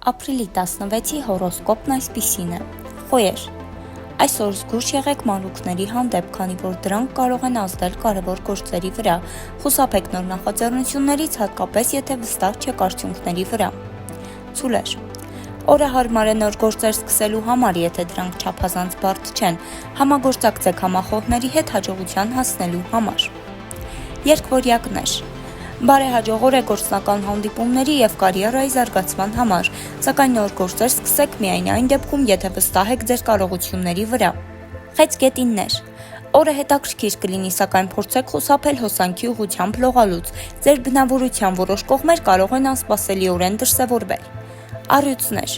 Ապրիլի 16-ի հորոսկոպն այսպիսին է. Խոյեր, այսօր զգույշ եղեք մանրուքների հանդեպ, քանի որ դրանք կարող են ազդել կարևոր գործերի վրա, խուսափեք նոր նախաձեռնություններից, հատկապես եթե վստահ չեք արդյունքների վրա։ Ցուլեր, օրը հարմար է նոր գործեր սկսելու համար, եթե դրանք չափազանց բարդ չեն, համագործակցեք համախոհների հետ հաջողության հասնելու համար։ Երկվորյակներ, բարեհաջող օր է գործնական հանդիպումների և կարիերայի զարգացման համար, սակայն նոր գործեր սկսեք միայն այն դեպքում, եթե վստահ եք ձեր կարողությունների վրա։ Խեցգետիններ, օրը հետաքրքիր կլինի, սակայն փորձեք խուսափել հոսանքի ուղղությամբ լողալուց, ձեր բնավորության որոշ կողմեր կարող են անսպասելիորեն դրսևորվել։ Առյուծներ,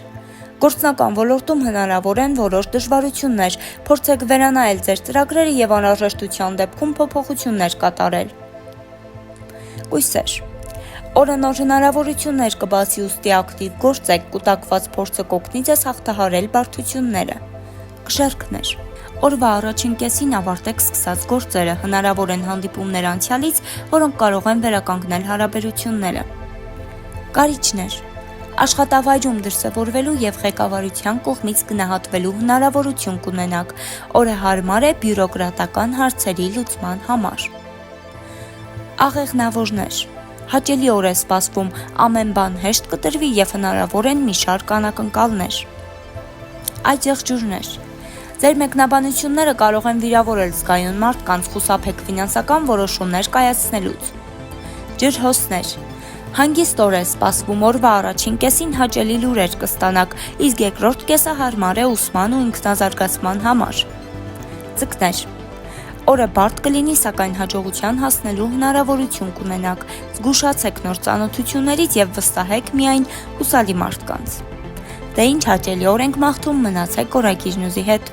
գործնական ոլորտում հնարավոր են որոշ դժվարություններ, փորձեք վերանայել ձեր ծրագրերը և անհրաժեշտության դեպքում փոփոխություններ կատարել։ Կույսեր, օրը նոր հնարավորություններ կբացի, ուստի ակտիվ գործեք, կուտակված փորձը կօգնի ձեզ հաղթահարել բարդությունները։ Կշեռքներ, օրվա առաջին կեսին ավարտեք սկսած գործերը, հնարավոր են հանդիպումներ անցյալից, որոնք կարող են վերականգնել հարաբերությունները։ Կարիճներ, աշխատավայրում դրսևորվելու և ղեկավարության կողմից գնահատվելու հնարավորություն կունենաք, օրը հարմար է բյուրոկրատական հարցերի լուծման համար։ Աղեղնավորներ, հաճելի օր է սպասվում, ամեն բան հեշտ կտրվի և հնարավոր են մի շարք անակնկալներ։ Այծեղջյուրներ, ձեր մեկնաբանությունները կարող են վիրավորել զգայուն մարդկանց, խուսափեք ֆինանսական որոշումներ կայացնելուց։ Ջրհոսներ, հանգիստ օր է սպասվում, օրվա առաջին կեսին հաճելի լուրեր կստանաք, իսկ երկրորդ կեսը հարմար է ուսման ու ինքնազարգացման համար։ Ձկներ, օրը բարդ կլինի, սակայն հաջողության հասնելու հնարավորություն կունենաք, զգուշացեք նոր ծանոթություններից և վստահեք միայն հուսալի մարդկանց։ Դե ինչ հաճելի օր ենք մաղթում, մնացեք օրագիր նյուզի հետ։